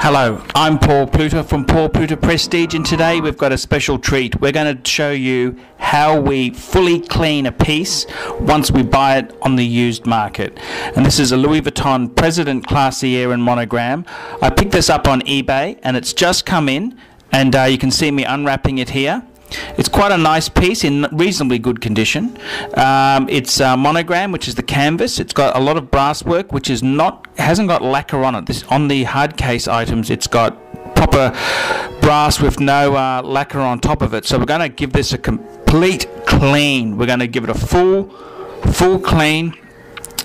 Hello, I'm Paul Pluter from Paul Pluter Prestige, and today we've got a special treat. We're going to show you how we fully clean a piece once we buy it on the used market. And this is a Louis Vuitton President Classier and monogram. I picked this up on eBay and it's just come in, and you can see me unwrapping it here. It's quite a nice piece in reasonably good condition. It's a monogram, which is the canvas. It's got a lot of brass work, which hasn't got lacquer on it. On the hard case items, it's got proper brass with no lacquer on top of it. So we're going to give this a complete clean. We're going to give it a full clean,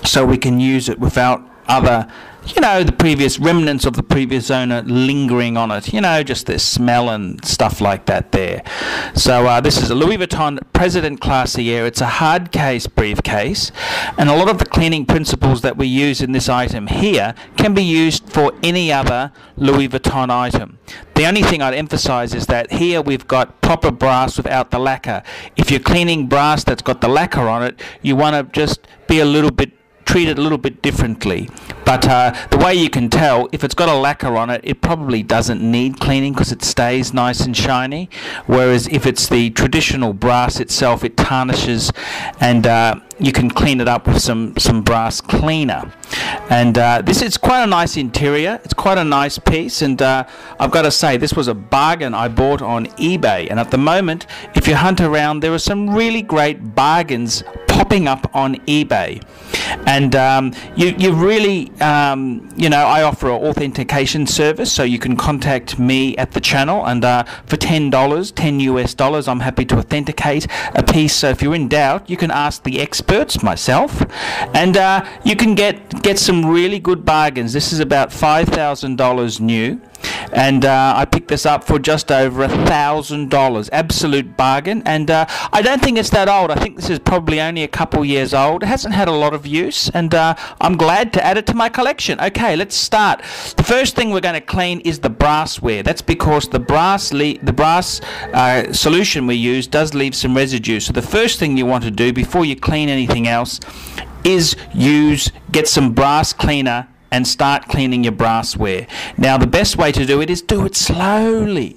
so we can use it without other, the previous remnants of the previous owner lingering on it, just the smell and stuff like that there. So this is a Louis Vuitton President Classier. It's a hard case briefcase, and a lot of the cleaning principles that we use in this item here can be used for any other Louis Vuitton item. The only thing I'd emphasize is that here we've got proper brass without the lacquer. If you're cleaning brass that's got the lacquer on it, you want to just be treat it a little bit differently. But the way you can tell, if it's got a lacquer on it, it probably doesn't need cleaning because it stays nice and shiny. Whereas if it's the traditional brass itself, it tarnishes, and you can clean it up with some brass cleaner. And this is quite a nice interior. It's quite a nice piece, and I've got to say, this was a bargain I bought on eBay. And at the moment, if you hunt around, there are some really great bargains popping up on eBay. And you really, I offer an authentication service, so you can contact me at the channel, and for $10, 10 US dollars, I'm happy to authenticate a piece. So if you're in doubt, you can ask the experts, myself, and you can get some really good bargains. This is about $5,000 new. And I picked this up for just over $1,000. Absolute bargain. And I don't think it's that old. I think this is probably only a couple years old. It hasn't had a lot of use, and I'm glad to add it to my collection. Okay, let's start. The first thing we're going to clean is the brassware. That's because the brass solution we use does leave some residue. So the first thing you want to do before you clean anything else is get some brass cleaner and start cleaning your brassware. Now, the best way to do it is do it slowly.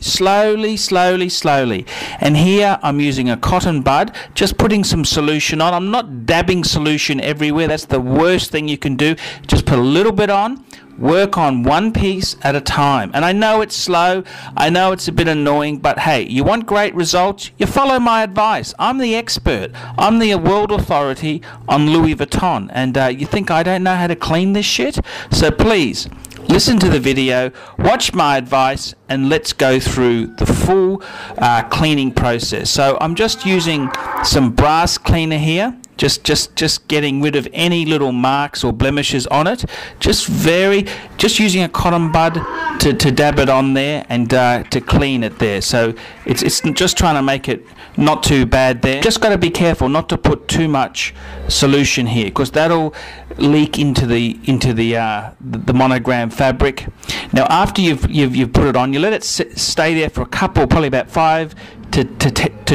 And here I'm using a cotton bud, just putting some solution on. I'm not dabbing solution everywhere. That's the worst thing you can do. Just put a little bit on. Work on one piece at a time. And I know it's slow, I know it's a bit annoying, but hey, you want great results, you follow my advice. I'm the expert. I'm the world authority on Louis Vuitton, and you think I don't know how to clean this shit? So please, listen to the video, watch my advice, and let's go through the full cleaning process. So I'm just using some brass cleaner here. Just getting rid of any little marks or blemishes on it. Just using a cotton bud to dab it on there and to clean it there. So it's just trying to make it not too bad there. Just got to be careful not to put too much solution here, because that'll leak into the monogram fabric. Now, after you've put it on, you let it stay there for a couple, probably about 5 to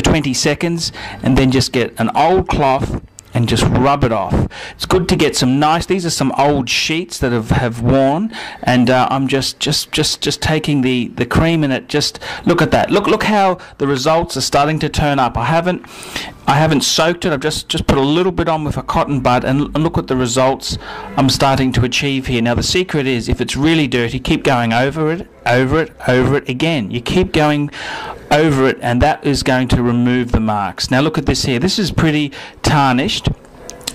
20 seconds, and then just get an old cloth and just rub it off. It's good to get some nice, these are some old sheets that have worn, and I'm just taking the cream in it. Just look at that. Look how the results are starting to turn up. I haven't soaked it. I've just put a little bit on with a cotton bud, and look at the results I'm starting to achieve here. Now, the secret is, if it's really dirty, keep going over it again. You keep going over it, and that is going to remove the marks. Now look at this here. This is pretty tarnished,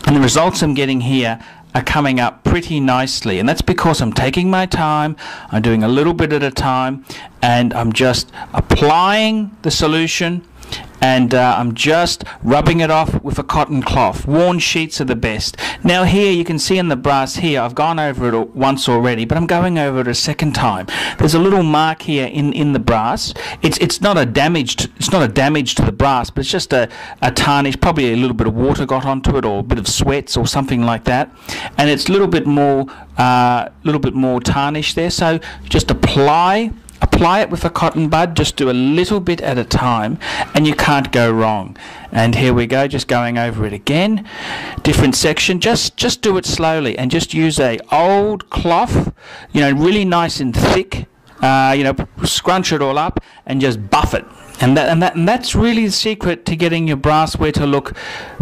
and the results I'm getting here are coming up pretty nicely, and that's because I'm taking my time. I'm doing a little bit at a time, and I'm just applying the solution, and I'm just rubbing it off with a cotton cloth. Worn sheets are the best. Now here you can see in the brass here, I've gone over it once already, but I'm going over it a second time. There's a little mark here in the brass. It's not a damage to the brass, but it's just a tarnish. Probably a little bit of water got onto it, or a bit of sweats or something like that, and it's a little bit more tarnished there. So just apply it with a cotton bud. Just do a little bit at a time, and you can't go wrong. And here we go, just going over it again, different section. Just do it slowly, and just use a old cloth, really nice and thick, scrunch it all up and just buff it. And that's really the secret to getting your brassware to look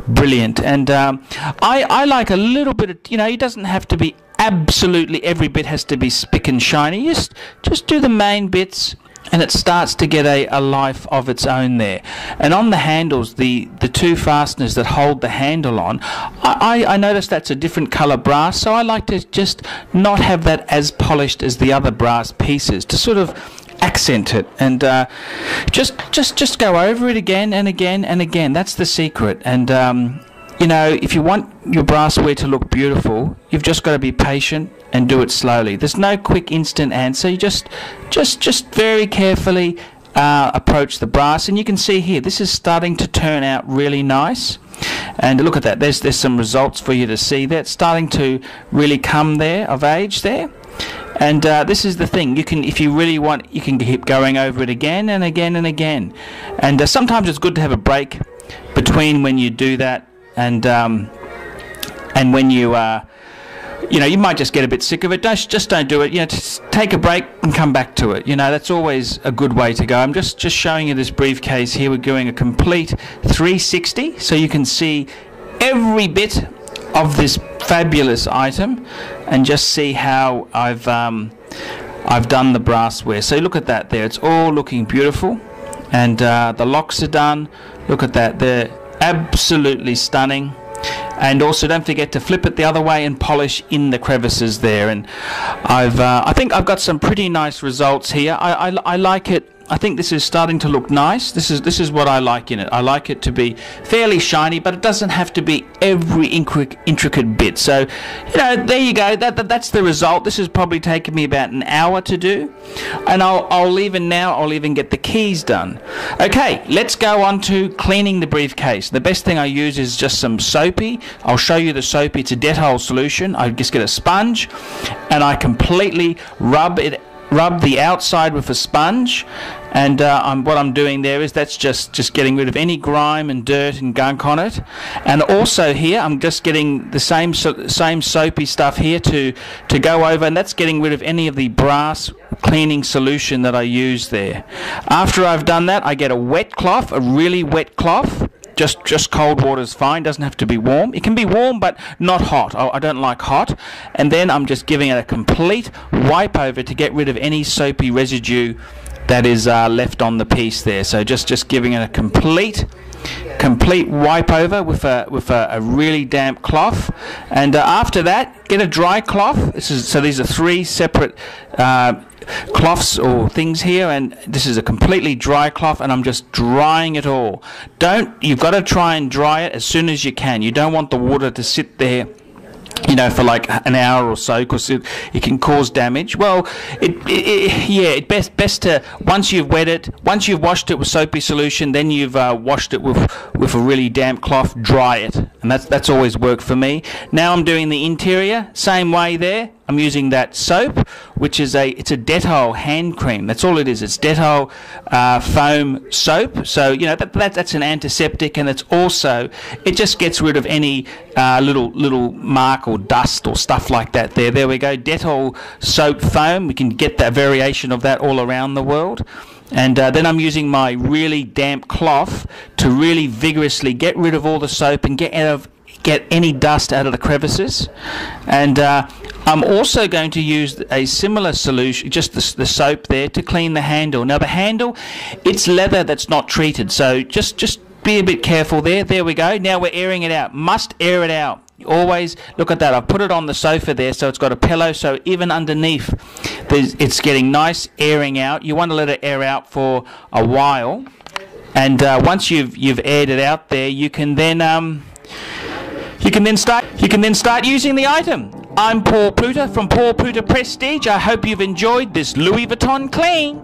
brilliant. And I like a little bit of, it doesn't have to be absolutely every bit has to be spick and shiny. Just do the main bits, and it starts to get a life of its own there. And on the handles, the two fasteners that hold the handle on, I noticed that's a different colour brass, so I like to just not have that as polished as the other brass pieces, to sort of accent it, and just go over it again and again and again. That's the secret. And if you want your brassware to look beautiful, you've just got to be patient and do it slowly. There's no quick instant answer. You just very carefully approach the brass, and you can see here this is starting to turn out really nice. And look at that. There's some results for you to see there. It's starting to really come there of age there. And this is the thing, if you really want, you can keep going over it again and again and again. And sometimes it's good to have a break between when you do that and when you you might just get a bit sick of it. Just don't do it. Just take a break and come back to it. That's always a good way to go. I'm just showing you this briefcase here. We're doing a complete 360, so you can see every bit of this fabulous item, and just see how I've done the brassware. So look at that there. It's all looking beautiful, and the locks are done. Look at that. They're absolutely stunning. And also don't forget to flip it the other way and polish in the crevices there. And I think I've got some pretty nice results here. I like it. I think this is starting to look nice. This is what I like in it. I like it to be fairly shiny, but it doesn't have to be every intricate bit. So, there you go. That's the result. This has probably taken me about an hour to do, and I'll even get the keys done. Okay, let's go on to cleaning the briefcase. The best thing I use is just some soapy. I'll show you the soapy. It's a Dettol solution. I just get a sponge, and I completely rub the outside with a sponge, and what I'm doing there is that's just getting rid of any grime and dirt and gunk on it. And also here I'm just getting the same soapy stuff here to go over, and that's getting rid of any of the brass cleaning solution that I use there. After I've done that, I get a wet cloth, a really wet cloth. Just cold water is fine, doesn't have to be warm. It can be warm but not hot. I don't like hot. And then I'm just giving it a complete wipe over to get rid of any soapy residue that is left on the piece there. So just giving it a complete wipe over with a really damp cloth. And after that, get a dry cloth. These are three separate cloths or things here, and this is a completely dry cloth, and I'm just drying it all. You've got to try and dry it as soon as you can. You don't want the water to sit there for like an hour or so, because it can cause damage. Well, it's best to, once you've washed it with soapy solution, then you've washed it with a really damp cloth, dry it, and that's always worked for me. Now I'm doing the interior, same way there. I'm using that soap, which is it's a Dettol hand cream. That's all it is. It's Dettol foam soap. So that's an antiseptic, and it's also, it just gets rid of any little mark or dust or stuff like that. There we go. Dettol soap foam. We can get that variation of that all around the world. And then I'm using my really damp cloth to really vigorously get rid of all the soap and get any dust out of the crevices. And I'm also going to use a similar solution, just the soap there, to clean the handle. Now the handle, it's leather that's not treated, so just be a bit careful there. There we go. Now we're airing it out. Must air it out. Always look at that. I've put it on the sofa there, so it's got a pillow, so even underneath it's getting nice airing out. You want to let it air out for a while, and once you've aired it out there, you can then start using the item. I'm Paul Pluter from Paul Pluter Prestige. I hope you've enjoyed this Louis Vuitton clean.